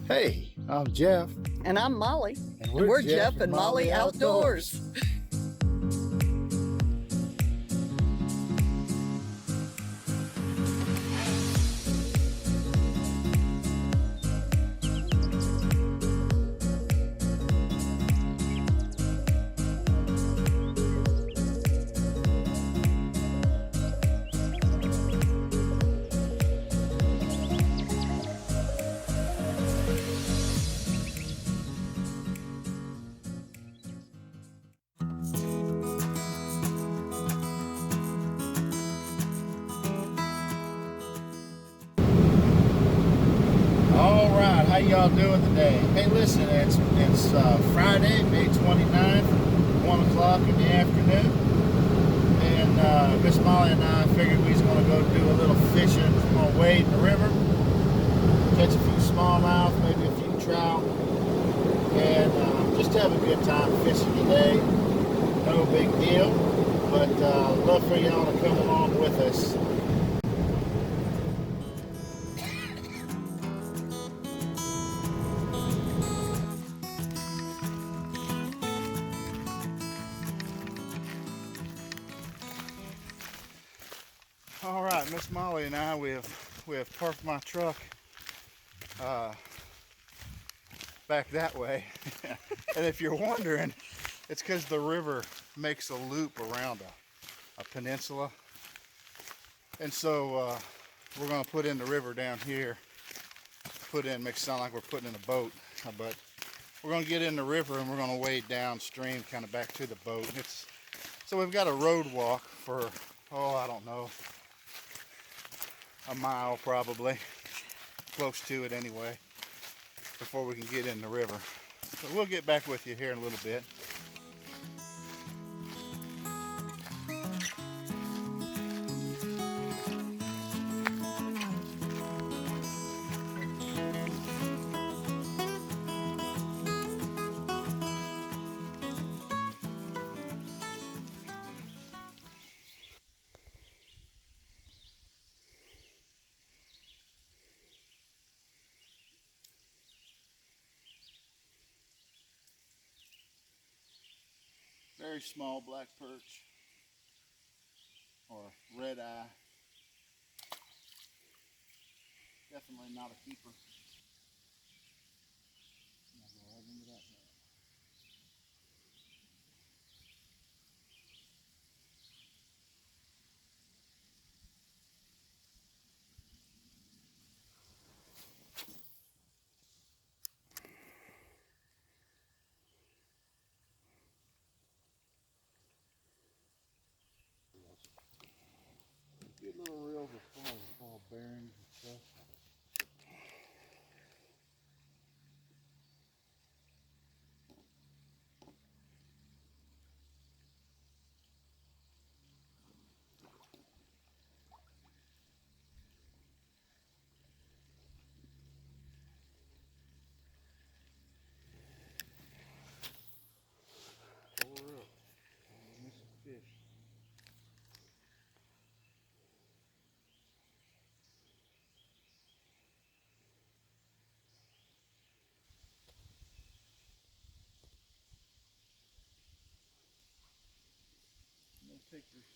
Hey, I'm Jeff. And I'm Molly. And we're Jeff and Molly Outdoors. All right, how y'all doing today? Hey, listen, it's Friday, May 29th, 1 o'clock in the afternoon, and Miss Molly and I figured we was going to go do a little fishing. We're going to wade in the river, catch a few smallmouth, maybe a few trout, and just have a good time fishing today. No big deal, but love for y'all to come along with us. All right, Miss Molly and I, we have parked my truck back that way. And if you're wondering, it's because the river makes a loop around a peninsula. And so we're going to put in the river down here. Makes it sound like we're putting in a boat, but we're going to get in the river and we're going to wade downstream, kind of back to the boat. So we've got a road walk for, I don't know, a mile probably, close to it anyway, before we can get in the river. So we'll get back with you here in a little bit. Very small black perch or red eye. Definitely not a keeper. I'll go right into that bag. Get little reels of ball bearings and stuff. Pour up. Miss a fish. I'm gonna take this.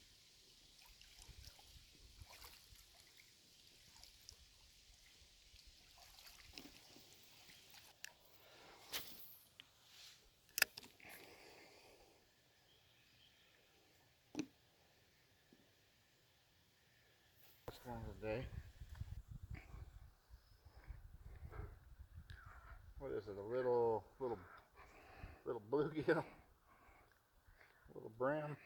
Last one of the day. What is it? A little bluegill, little brown.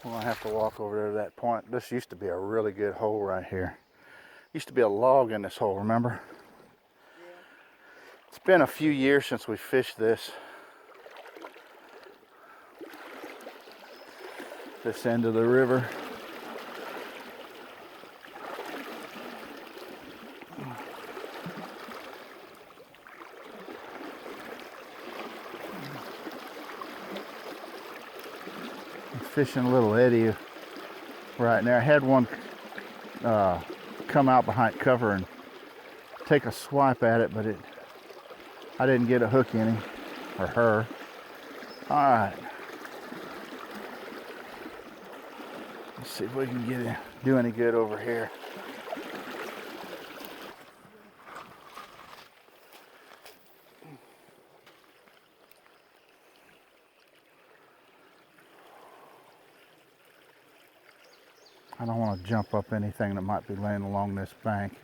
We're gonna have to walk over there to that point. This used to be a really good hole right here. Used to be a log in this hole, remember? Yeah. It's been a few years since we fished this end of the river. I'm fishing a little eddy right now. I had one come out behind cover and take a swipe at it, but I didn't get a hook in him or her. All right. Let's see if we can do any good over here. I don't want to jump up anything that might be laying along this bank.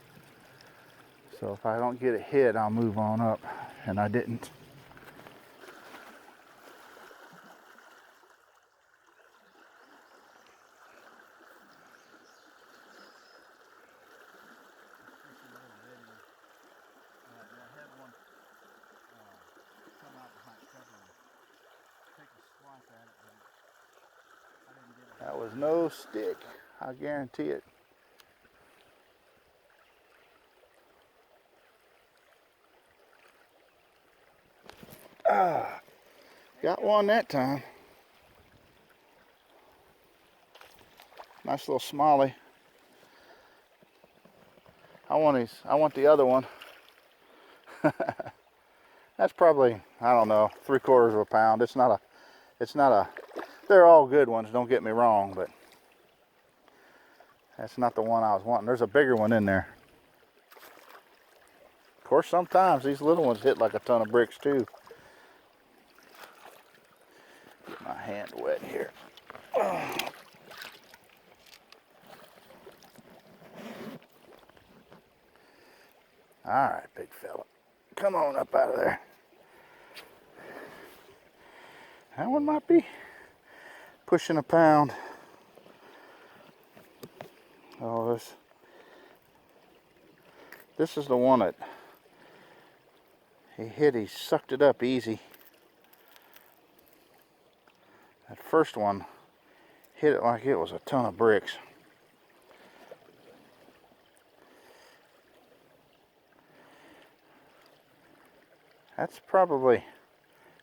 So if I don't get a hit, I'll move on up, and I didn't. That was no stick, I guarantee it. Got one that time. Nice little smallie. I want the other one. That's probably, I don't know, 3/4 of a pound. It's not a, they're all good ones, don't get me wrong, but that's not the one I was wanting. There's a bigger one in there. Of course, sometimes these little ones hit like a ton of bricks too. Get my hand wet here. All right, big fella. Come on up out of there. That one might be pushing a pound. Oh, this is the one that he sucked it up easy. That first one hit it like it was a ton of bricks.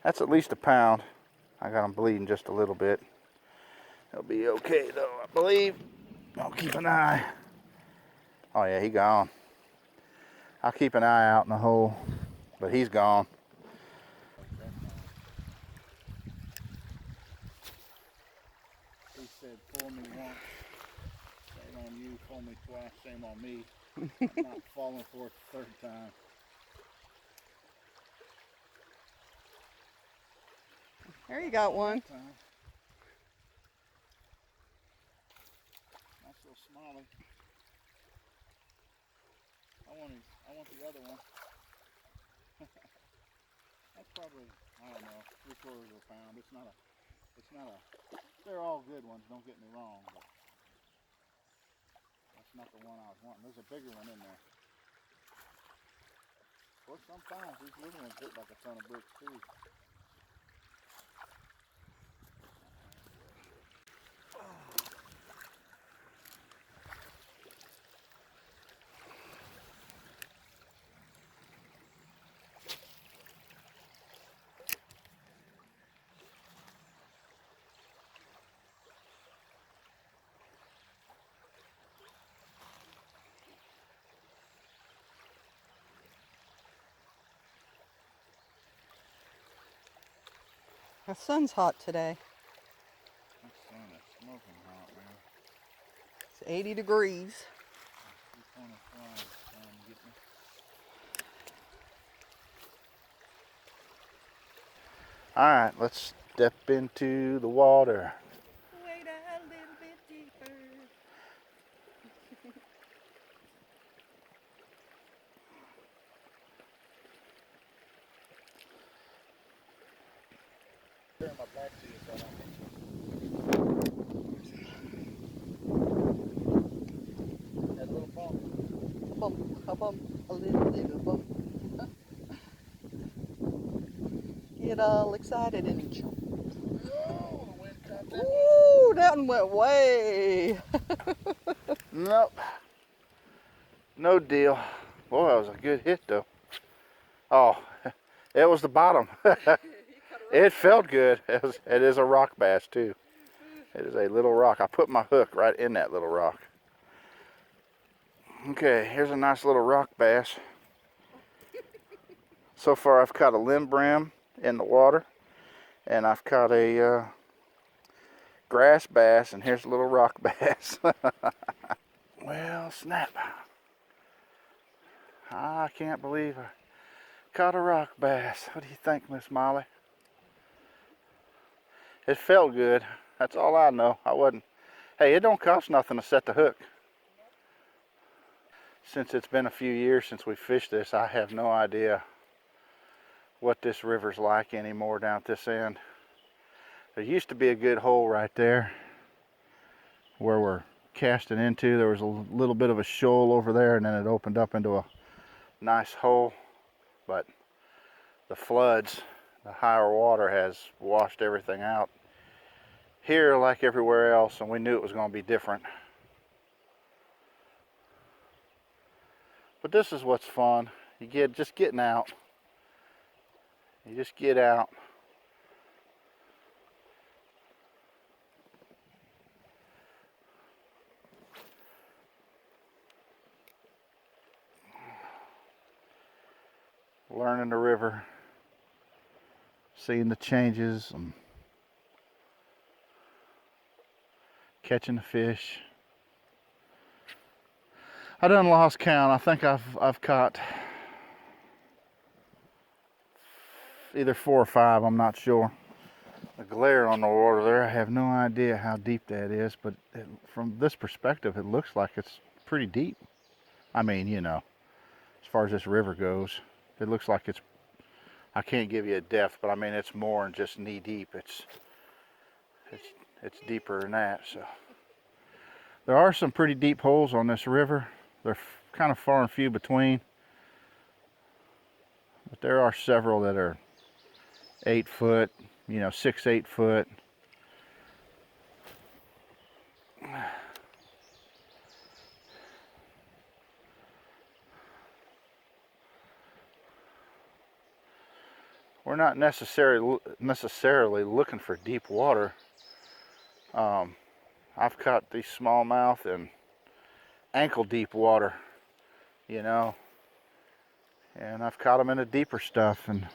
That's at least a pound. I got him bleeding just a little bit. He'll be okay though, I believe. I'll keep an eye. Oh yeah, he gone. I'll keep an eye out in the hole, but he's gone. He said, "Fool me once, shame on you. Fool me twice, shame on me." I'm not falling for it the third time. There you got one. Nice little smallie. I want the other one. That's probably, I don't know, 3/4 of a pound. It's not a, they're all good ones, don't get me wrong, but that's not the one I was wanting. There's a bigger one in there. Of course, sometimes these little ones hit like a ton of bricks too. The sun's hot today. That sun is smoking hot, man. It's 80 degrees. All right, let's step into the water. Wait a little bit deeper. Turn my back to you so I don't bum, a little bum. Get all excited and jump. Oh, the wind caught that Ooh, that one went way. one. Nope. No deal. Boy, that was a good hit though. Oh, it was the bottom. It felt good. It is a rock bass too. It is a little rock. I put my hook right in that little rock. Okay, here's a nice little rock bass. So far I've caught a limb brim in the water, and I've caught a grass bass, and here's a little rock bass. Well, snap. I can't believe I caught a rock bass. What do you think, Miss Molly? It felt good. That's all I know. I wasn't. Hey, it don't cost nothing to set the hook. Since it's been a few years since we fished this, I have no idea what this river's like anymore down at this end. There used to be a good hole right there where we're casting into. There was a little bit of a shoal over there, and then it opened up into a nice hole. But the floods, the higher water has washed everything out here like everywhere else, and we knew it was going to be different. But this is what's fun. You get just getting out. You just get out. Learning the river, seeing the changes, and catching the fish. I done lost count. I think I've caught either 4 or 5. I'm not sure. The glare on the water there, I have no idea how deep that is, but from this perspective, it looks like it's pretty deep. I mean, you know, as far as this river goes, it looks like it's. I can't give you a depth, but I mean it's more than just knee deep. It's deeper than that. So there are some pretty deep holes on this river. They're kind of far and few between, but there are several that are 8 foot, you know, 6, 8 foot. We're not necessarily looking for deep water. I've caught these smallmouth in ankle deep water, you know, and I've caught them in the deeper stuff, and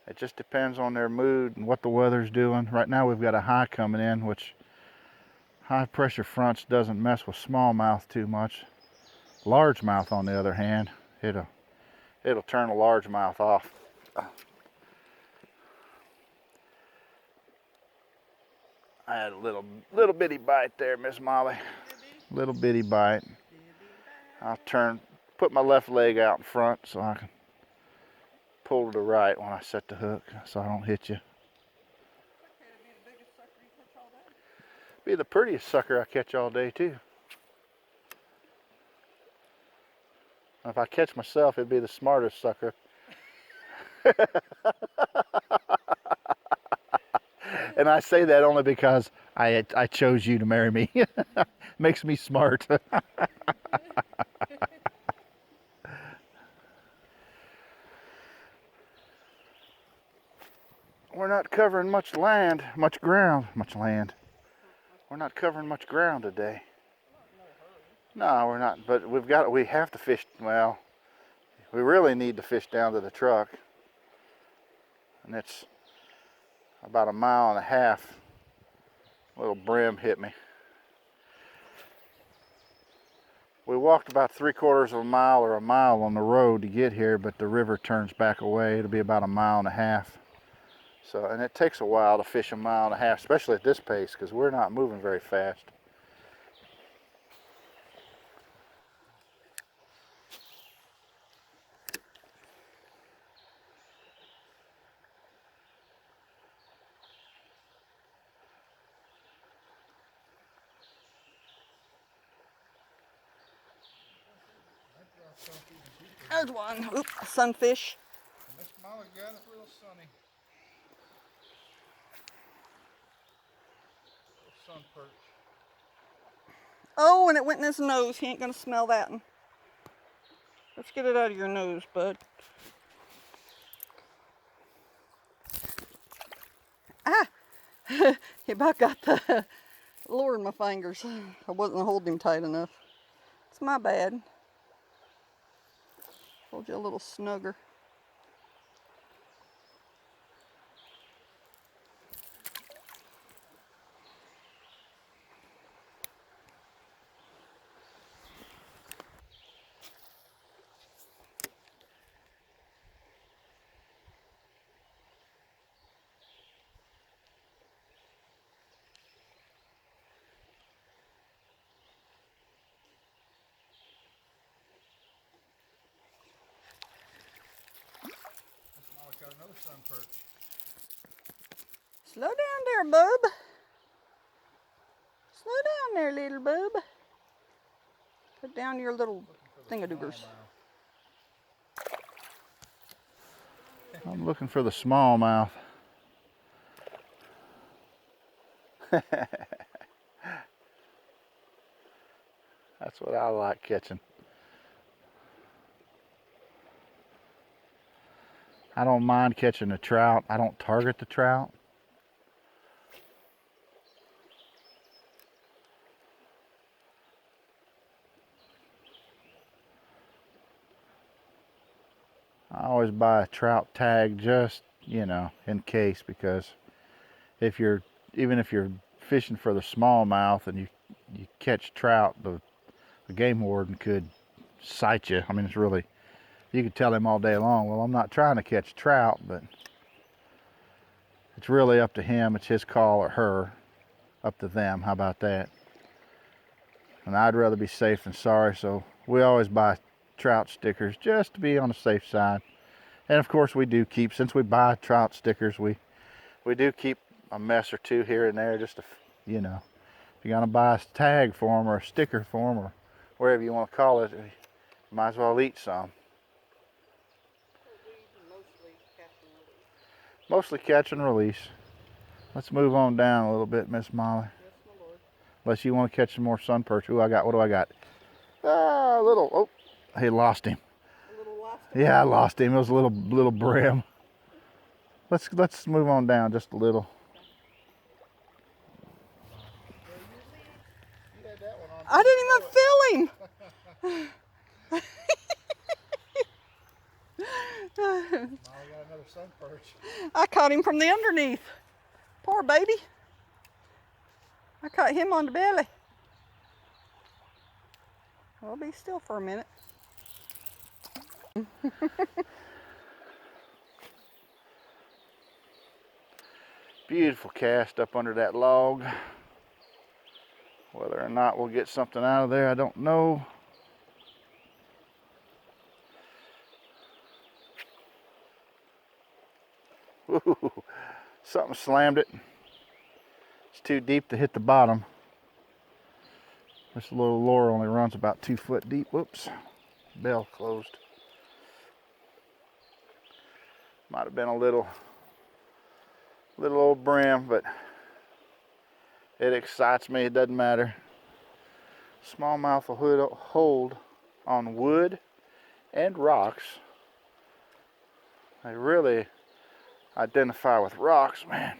it just depends on their mood and what the weather's doing. Right now we've got a high coming in, which high pressure fronts doesn't mess with smallmouth too much. Largemouth, on the other hand, it'll turn a largemouth off. I had a little bitty bite there, Miss Molly. Little bitty bite. I'll put my left leg out in front so I can pull to the right when I set the hook so I don't hit you. Be the prettiest sucker I catch all day too. If I catch myself, it'd be the smartest sucker. And I say that only because I chose you to marry me. Makes me smart. We're not covering much ground. We're not covering much ground today. No, we're not. But we have to fish. Well, we really need to fish down to the truck, and it's about 1.5 miles. A little brim hit me. We walked about 3/4 of a mile or a mile on the road to get here, but the river turns back away. It'll be about 1.5 miles. So, and it takes a while to fish 1.5 miles, especially at this pace, because we're not moving very fast. There's one. Oop, sunfish. Miss Molly got it real sunny. Little sun perch. Oh, and it went in his nose. He ain't gonna smell that one. Let's get it out of your nose, bud. Ah! He about got the lure in my fingers. I wasn't holding him tight enough. It's my bad. Hold you a little snugger. Got another sun perch. Slow down there, bub. Slow down there, little bub. Put down your little thingadoogers. I'm looking for the smallmouth. That's what I like catching. I don't mind catching a trout. I don't target the trout. I always buy a trout tag just, you know, in case, because even if you're fishing for the smallmouth and you catch trout, the game warden could cite you. I mean, it's really, you could tell him all day long, well, I'm not trying to catch trout, but it's really up to him. It's his call or her, up to them. How about that? And I'd rather be safe than sorry, so we always buy trout stickers just to be on the safe side. And of course we do keep, since we buy trout stickers, we do keep a mess or two here and there, just to, you know, if you're gonna buy a tag for them or a sticker for them or whatever you want to call it, you might as well eat some. Mostly catch and release. Let's move on down a little bit, Miss Molly. Yes, my lord. Unless you want to catch some more sun perch. Ooh, what do I got? Ah, a little, oh, he lost him. A little lost. Yeah, I lost him. It was a little brim. Let's move on down just a little. I didn't even feel him. Molly got another sun perch. I caught him from the underneath. Poor baby. I caught him on the belly. Well, be still for a minute. Beautiful cast up under that log. Whether or not we'll get something out of there, I don't know. Ooh, something slammed it. It's too deep to hit the bottom. This little Laurel only runs about 2 foot deep. Whoops, bell closed. Might have been a little old brim, but it excites me. It doesn't matter. Smallmouth will hold on wood and rocks. They really identify with rocks, man.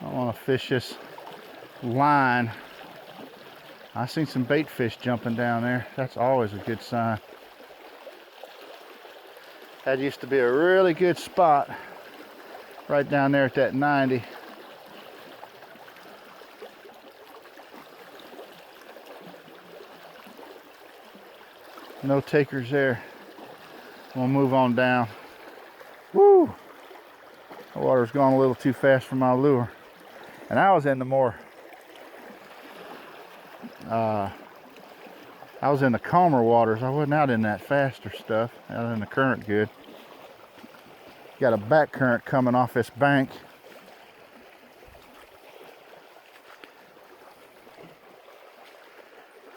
I want to fish this line. I seen some bait fish jumping down there. That's always a good sign. That used to be a really good spot right down there at that 90. No takers there. We'll move on down. Woo! water's gone a little too fast for my lure. And I was in the more, I was in the calmer waters. I wasn't out in that faster stuff, out in the current good. Got a back current coming off this bank.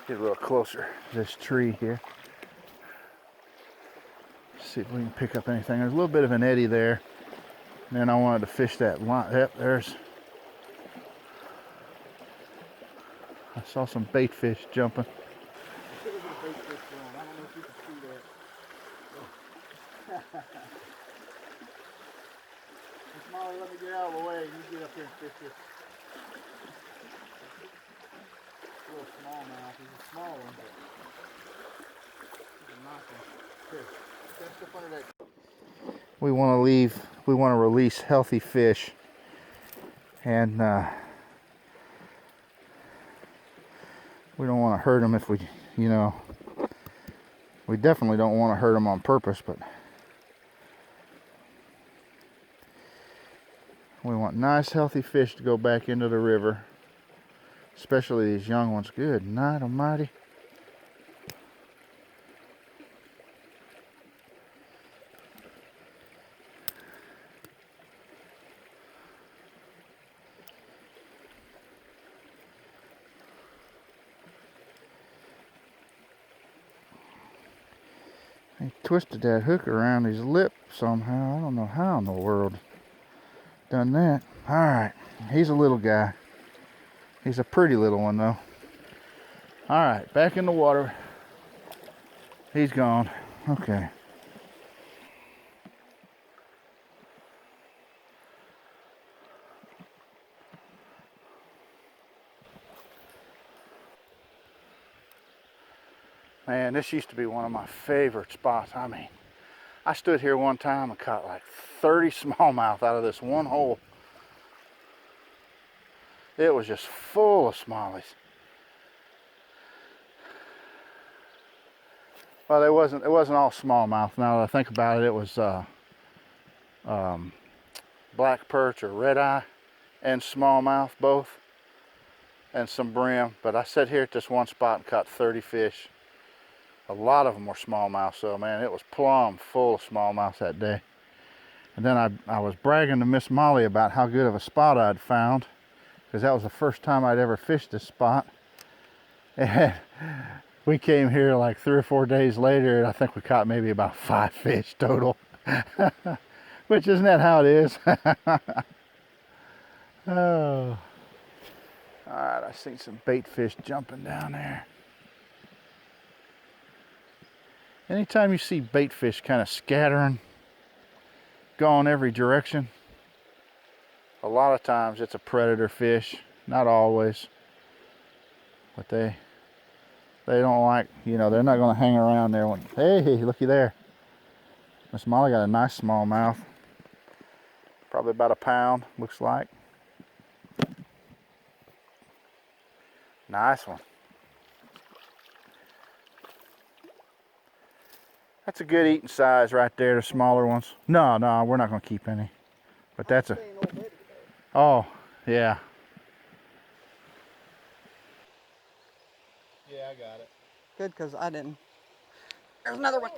Get a little closer to this tree here. See if we can pick up anything. There's a little bit of an eddy there. And then I wanted to fish that line. Yep, there's. I saw some bait fish jumping. Molly, let me get out of the way. You get up here and fish this. A little smallmouth. He's a small one, but he's a nice one. That's the funny that. We want to release healthy fish, and we don't want to hurt them if we, we definitely don't want to hurt them on purpose, but we want nice healthy fish to go back into the river, especially these young ones. Good night almighty. He twisted that hook around his lip somehow. I don't know how in the world done that. Alright, he's a little guy. He's a pretty little one though. Alright, back in the water. He's gone. Okay. Man, this used to be one of my favorite spots. I mean, I stood here one time and caught like 30 smallmouth out of this one hole. It was just full of smallies. Well, it wasn't all smallmouth. Now that I think about it, it was black perch or red eye and smallmouth both, and some brim. But I sat here at this one spot and caught 30 fish. A lot of them were smallmouth, so man, it was plumb full of smallmouth that day. And then I was bragging to Miss Molly about how good of a spot I'd found, because that was the first time I'd ever fished this spot. And we came here like 3 or 4 days later, and I think we caught maybe about 5 fish total. Which, isn't that how it is? Oh. All right, I seen some bait fish jumping down there. Anytime you see bait fish kind of scattering, going every direction, a lot of times it's a predator fish. Not always, but they don't like, they're not going to hang around there. Hey, looky there. Miss Molly got a nice smallmouth, probably about a pound, looks like. Nice one. That's a good eating size right there, the smaller ones. No, we're not going to keep any. But that's a... Oh, yeah. Yeah, I got it. Good, because I didn't. There's another one.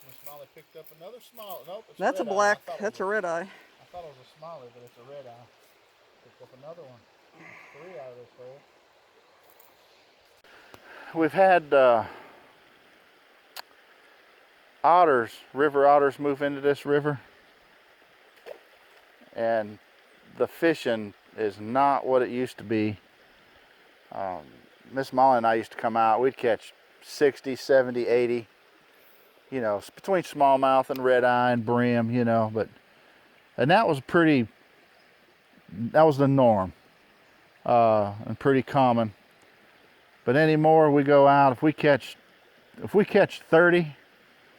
Miss Molly picked up another small. Nope, it's That's a black. That's a red eye. I thought it was a smaller, but it's a red eye. Picked up another one. 3 out of this hole. We've had otters, river otters, move into this river, and the fishing is not what it used to be. Miss Molly and I used to come out, we'd catch 60, 70, 80, between smallmouth and red eye and brim, and that was the norm, and pretty common. But anymore, we go out, if we catch 30,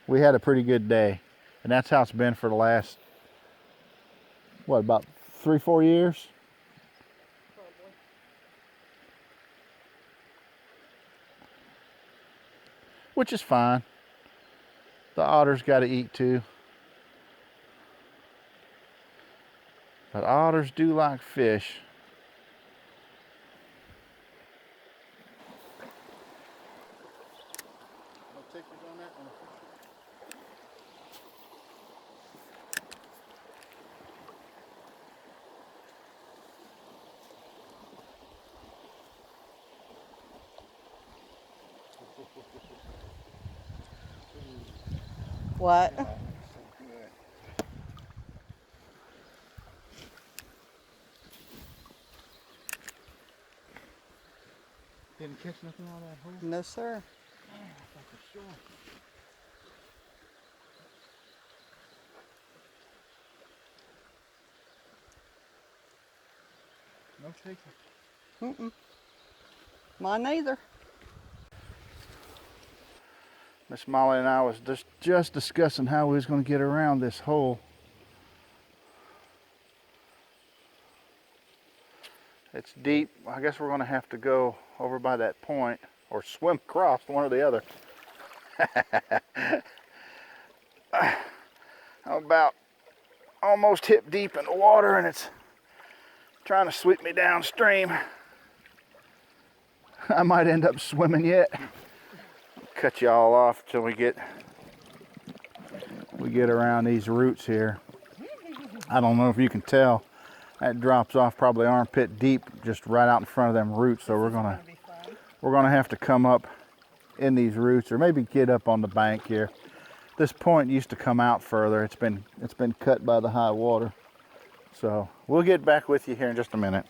we had a pretty good day. And that's how it's been for the last, about 3-4 years? Probably. Which is fine. The otters got to eat too. But otters do like fish. No tickers on that one. What? Oh, so good. Didn't catch nothing out of that hole? No, sir. Oh, I thought for sure. No tickers. Mm-mm. Mine neither. Miss Molly and I was just discussing how we was going to get around this hole. It's deep. I guess we're going to have to go over by that point or swim across, one or the other. I'm about almost hip deep in the water and it's trying to sweep me downstream. I might end up swimming yet. Cut y'all off till we get around these roots here. I don't know if you can tell. That drops off probably armpit deep, just right out in front of them roots. So we're gonna have to come up in these roots, or maybe get up on the bank here. This point used to come out further. It's been cut by the high water. So we'll get back with you here in just a minute.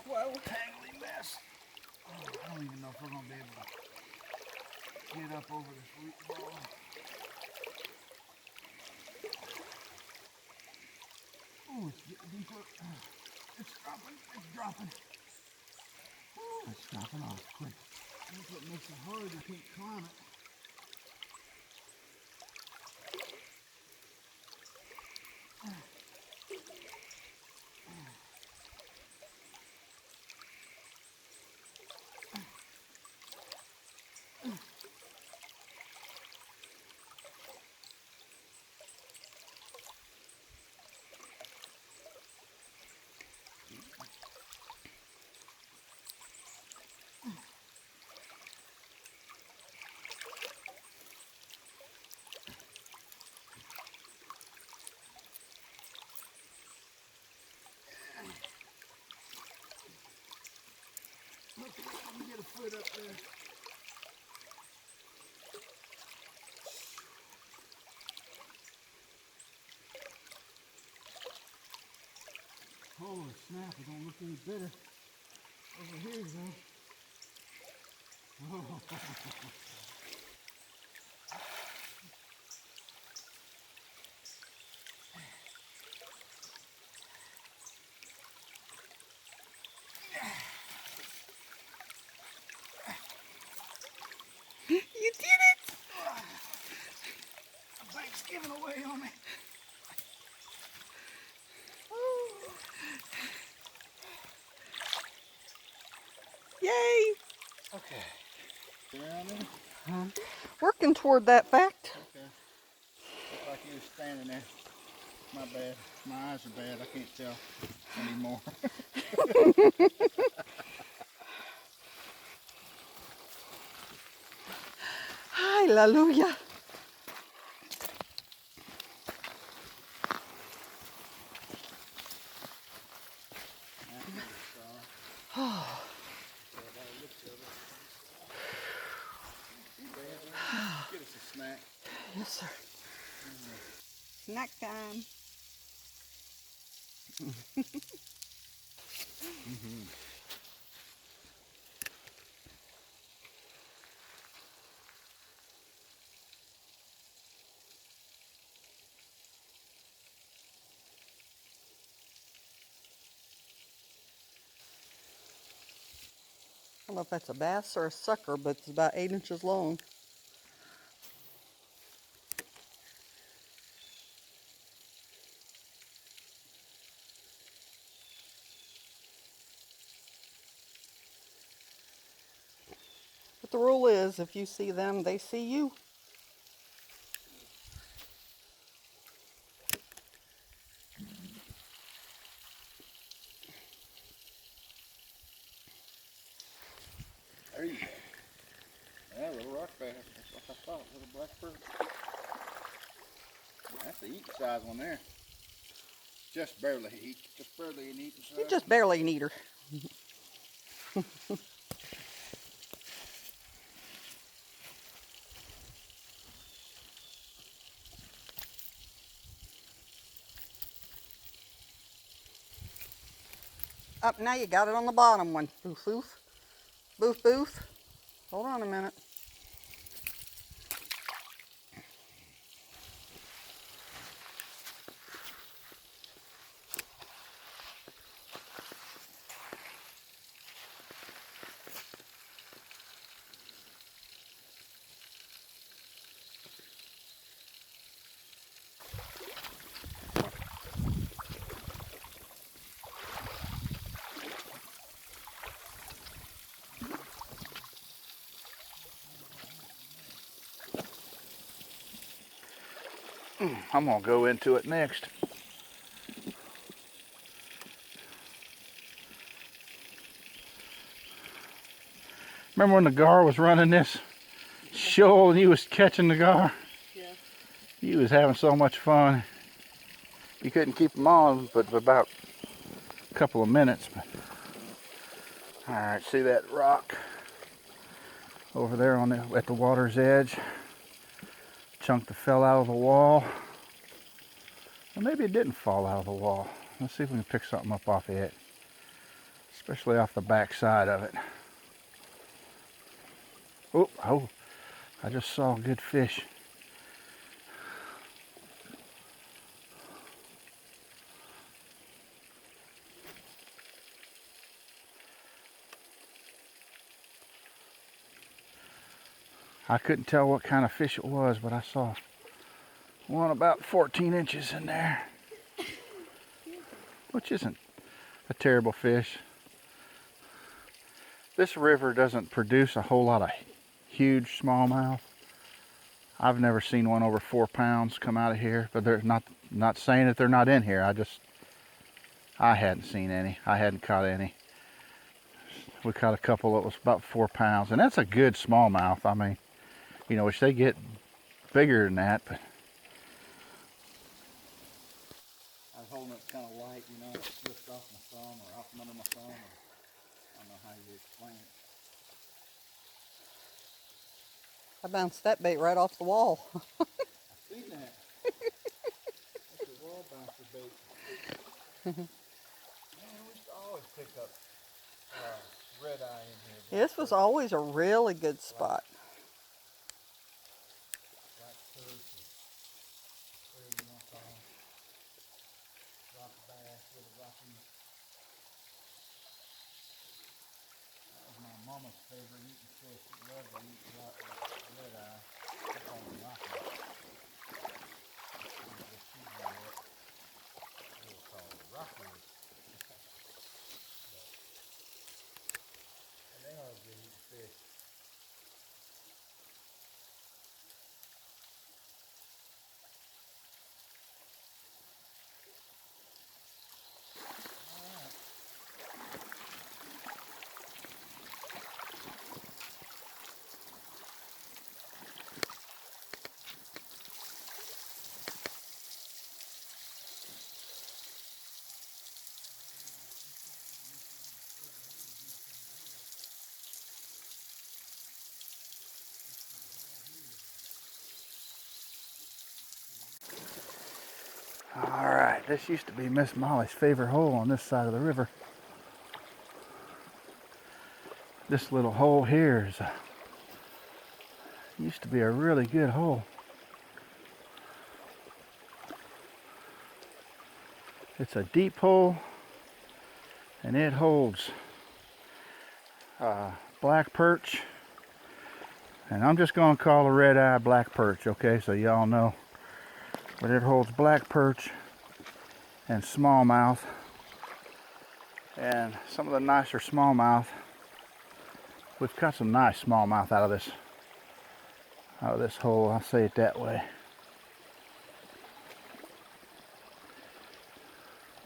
Whoa, tangly mess. Oh, I don't even know if we're gonna be able to get up over this root ball. Oh, it's getting deeper. It's dropping. It's dropping off quick. That's what makes it hard. You can't climb it. Okay, let me get a foot up there. Holy snap, it don't look any better. Over here, though. Oh. You did it! The bank's giving away on me. Yay! Okay. Around there? Working toward that fact. Okay. Looked like you was standing there. My bad. My eyes are bad. I can't tell anymore. Hallelujah. Get us a snack. Yes, sir. Snack time. I don't know if that's a bass or a sucker, but it's about 8 inches long. But the rule is, if you see them, they see you. There you go. Yeah, little rock bass. That's what I thought. Little black perch. That's the eating size one there. Just barely an eating size. You're just barely an eater. Up now you got it on the bottom one. Boof, boof. Boof, boof. Hold on a minute. I'm gonna go into it next. Remember when the gar was running this shoal and you was catching the gar? Yeah. You was having so much fun. You couldn't keep them on but for about a couple of minutes. But all right, see that rock over there on at the water's edge? Chunk that fell out of the wall. Or maybe it didn't fall out of the wall. Let's see if we can pick something up off it, especially off the back side of it. Oh, I just saw a good fish. I couldn't tell what kind of fish it was, but I saw one about 14 inches in there, which isn't a terrible fish. This river doesn't produce a whole lot of huge smallmouth. I've never seen one over 4 pounds come out of here, but they're not saying that they're not in here. I hadn't seen any. I hadn't caught any. We caught a couple that was about 4 pounds, and that's a good smallmouth. I mean, you know, which they get bigger than that, but I was holding it kind of light, you know, it slipped off my thumb or off from under my thumb. I don't know how you explain it. I bounced that bait right off the wall. I seen that. That's a wall bouncer bait. Man, we used to always pick up red eye in here. This was always a really good spot. Black perch, whatever you want to call them. Rock bass, little rocky. That was my mama's favorite eating fish. She loved to eat red eye. She called them rocky. They were called rocky. And they are good eating fish. All right, this used to be Miss Molly's favorite hole on this side of the river. This little hole here used to be a really good hole. It's a deep hole, and it holds black perch, and I'm just going to call a red eye black perch, okay, so y'all know. But it holds black perch and smallmouth, and some of the nicer smallmouth. We've caught some nice smallmouth out of this hole, I'll say it that way.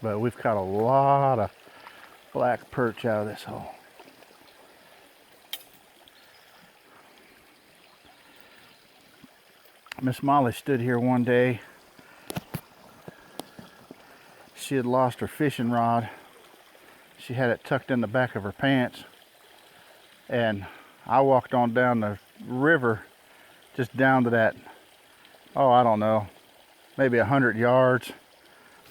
But we've caught a lot of black perch out of this hole. Miss Molly stood here one day. She had lost her fishing rod. She had it tucked in the back of her pants. And I walked on down the river, just down to that, oh, I don't know, maybe 100 yards,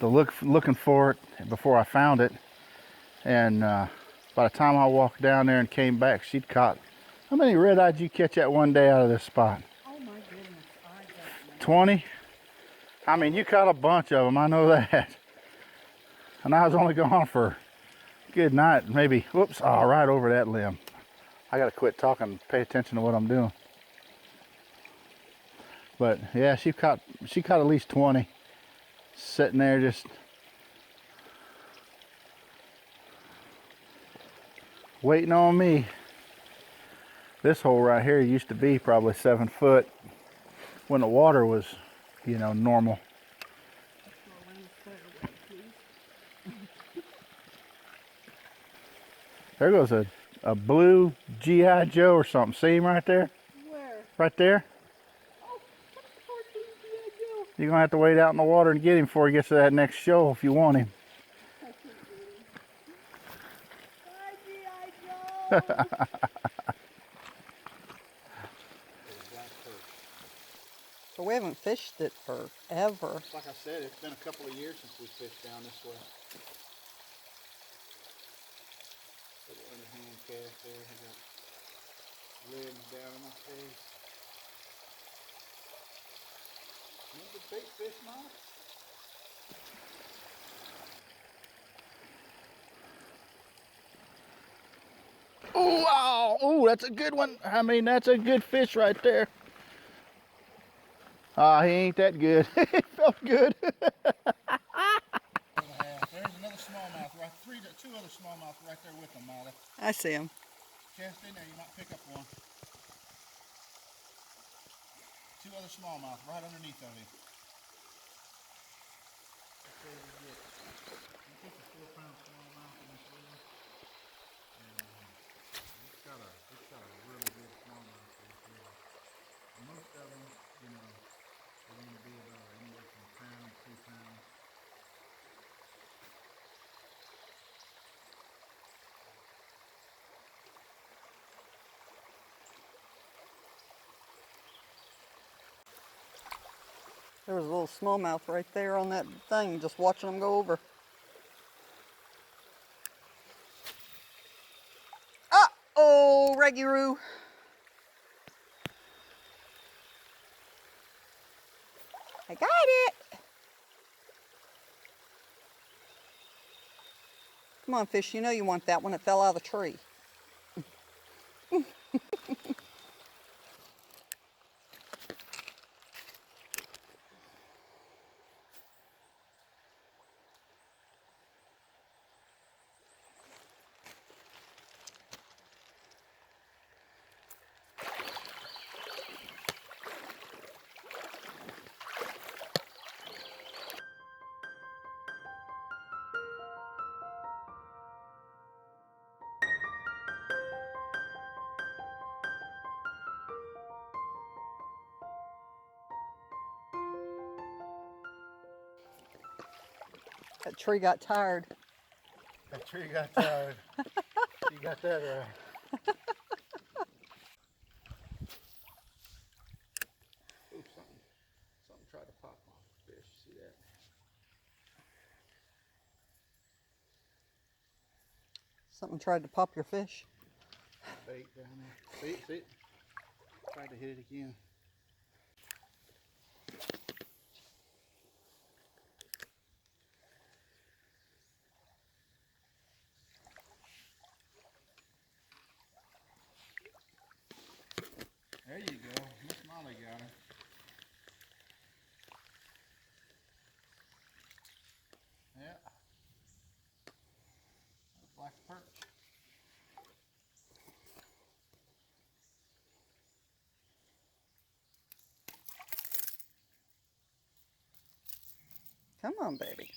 looking for it before I found it. And by the time I walked down there and came back, she'd caught, how many red-eyes did you catch that one day out of this spot? Oh my goodness, I don't know. 20? I mean, you caught a bunch of them, I know that. And I was only gone for a good night, maybe, whoops, oh, right over that limb. I gotta quit talking and pay attention to what I'm doing. But yeah, she caught at least 20 sitting there just waiting on me. This hole right here used to be probably 7 foot when the water was, you know, normal. There goes a blue G.I. Joe or something. See him right there? Where? Right there. Oh, poor G.I. Joe. You're gonna have to wade out in the water and get him before he gets to that next shoal if you want him. I can't get him. Hi, G.I. Joe. So we haven't fished it forever. Like I said, it's been a couple of years since we fished down this way. Little underhand cast there. I got ribs down in my face. Another big fish, Mom? Oh, wow. Oh, that's a good one. I mean, that's a good fish right there. Ah, he ain't that good. It felt good. There's another smallmouth, right? Two other smallmouths right there with them, Molly. I see him. Cast in there, you might pick up one. Two other smallmouth right underneath of him. That's what we get. I think a 4-pound smallmouth in this river. And it's got a really good smallmouth in this river. Most of them, you know, are going to be about anywhere from 1 pound, 2 pounds. There was a little smallmouth right there on that thing, just watching them go over. Uh-oh, Reggie-roo. I got it. Come on, fish, you know you want that one. It fell out of the tree. That tree got tired. That tree got tired. You got that right. Oops, something tried to pop off the fish. See that? Something tried to pop your fish. Bait down there. See? Tried to hit it again. There you go. Miss Molly got her. Yeah. Black perch. Come on, baby.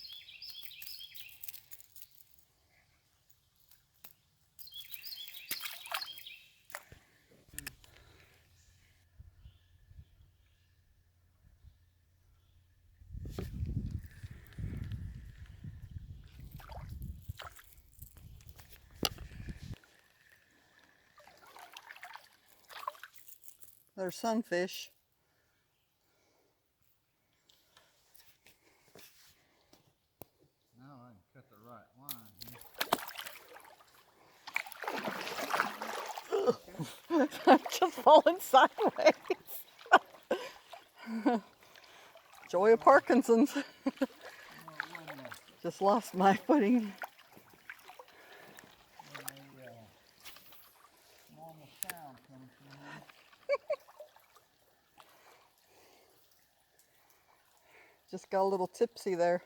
They're sunfish. Now I can cut the right line here. I'm just falling sideways. Joy of Parkinson's. Just lost my footing. Normal sound coming from here. Just got a little tipsy there.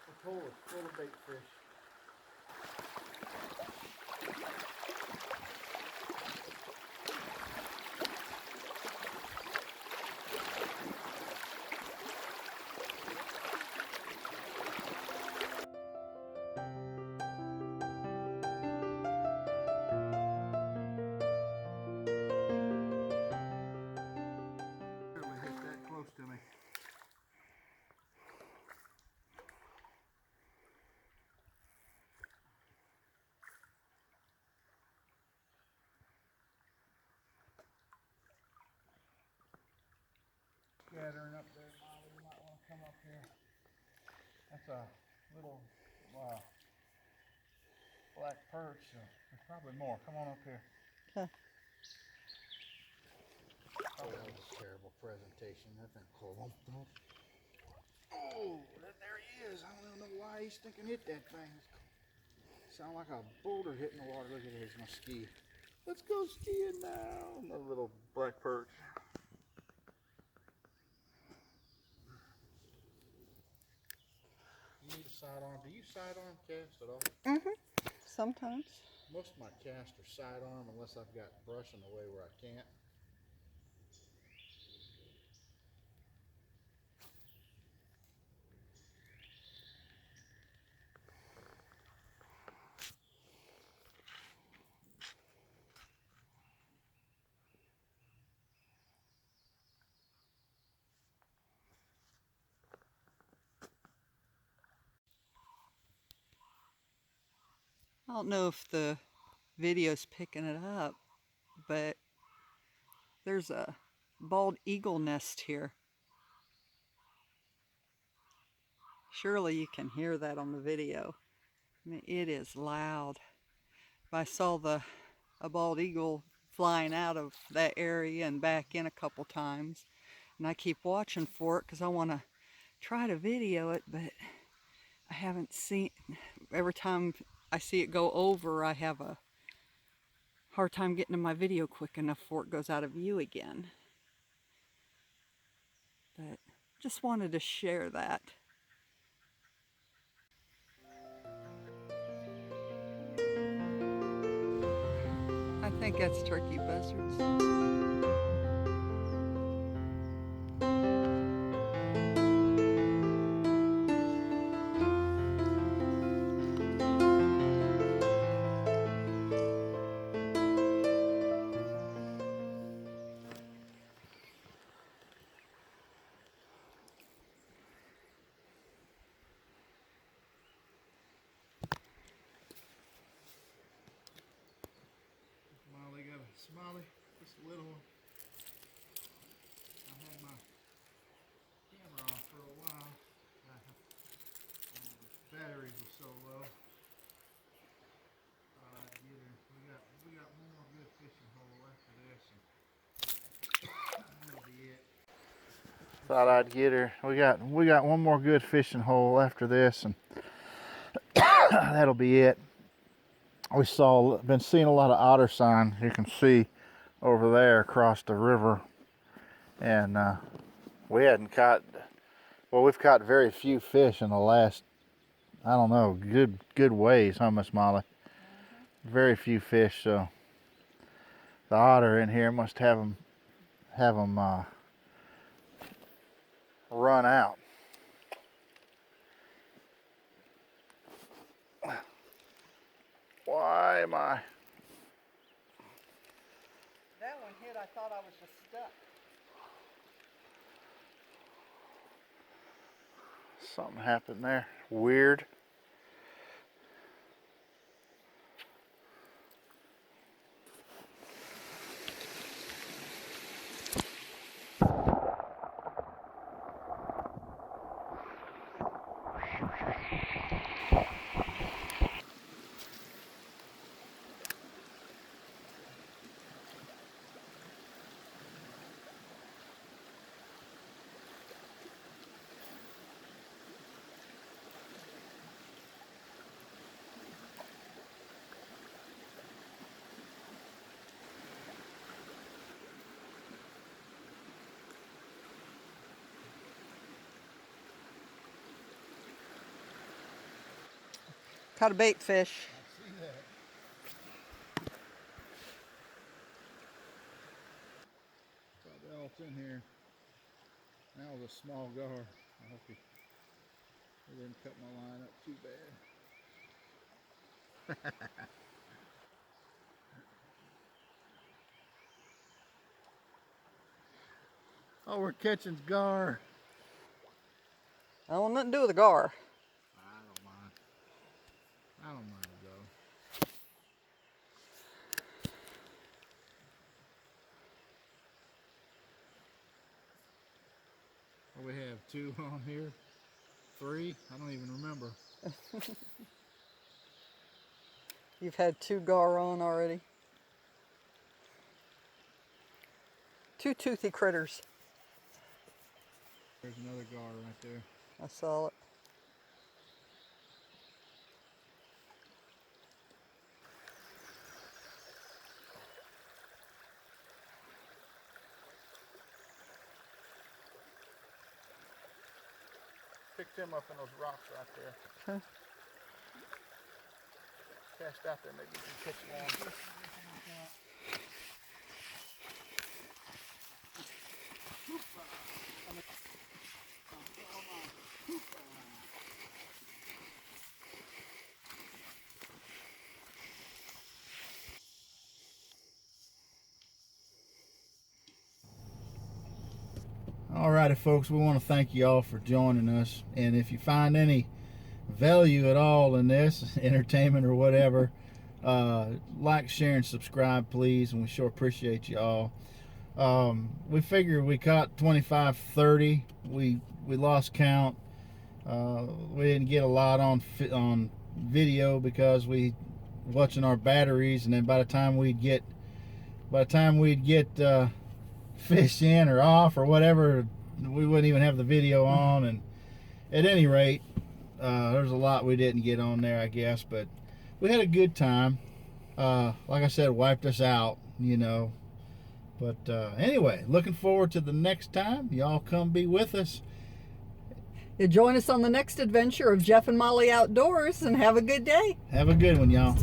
The pool is full of bait fish. Barely hit that close to me. Gathering up there, Molly. You might want to come up here. That's a little black perch. There's probably more. Come on up here. Okay. Oh, that was a terrible presentation. That thing close. Oh, there he is. I don't know why he's thinking hit that thing. Sound like a boulder hitting the water. Look at his my ski. Let's go skiing now. Another little black perch. You need a sidearm. Do you sidearm cast at all? Sometimes. Most of my casts are sidearm unless I've got brush in the way where I can't. I don't know if the video's picking it up, but there's a bald eagle nest here. Surely you can hear that on the video. I mean, it is loud. I saw a bald eagle flying out of that area and back in a couple times, and I keep watching for it because I want to try to video it, but I haven't seen. Every time I see it go over, I have a hard time getting to my video quick enough before it goes out of view again. But just wanted to share that. I think that's turkey buzzards. Molly got a Smiley, just a little one. I've had my camera on for a while. The batteries are so low. Thought I'd get her. We got one more good fishing hole after this, and that'll be it. Thought I'd get her. We got one more good fishing hole after this, and that'll be it. Been seeing a lot of otter sign. You can see over there across the river, and we hadn't caught. Well, we've caught very few fish in the last, I don't know, good ways, huh, Miss Molly? Very few fish, so the otter in here must have them run out. Why am I? That one hit, I thought I was just stuck. Something happened there. Weird. Caught a bait fish. I see that. Probably all it's in here. That was a small gar. I hope he didn't cut my line up too bad. Oh, we're catching gar. I don't want nothing to do with a gar. I don't mind. I don't mind though. Well, we have 2 on here. 3? I don't even remember. You've had 2 gar on already. 2 toothy critters. There's another gar right there. I saw it. Picked him up in those rocks right there. Okay. Cast out there, maybe you can catch one. Alrighty folks, we want to thank you all for joining us, and if you find any value at all in this, entertainment or whatever, like, share, and subscribe please, and we sure appreciate you all. We figured we caught 25, 30. We lost count. We didn't get a lot on video because we watching our batteries, and then by the time we'd get fish in or off or whatever, we wouldn't even have the video on. And at any rate, there's a lot we didn't get on there, I guess, but we had a good time. Like I said, wiped us out, you know. But anyway, looking forward to the next time. Y'all come be with us. You join us on the next adventure of Jeff and Molly Outdoors, and have a good day. Have a good one, y'all.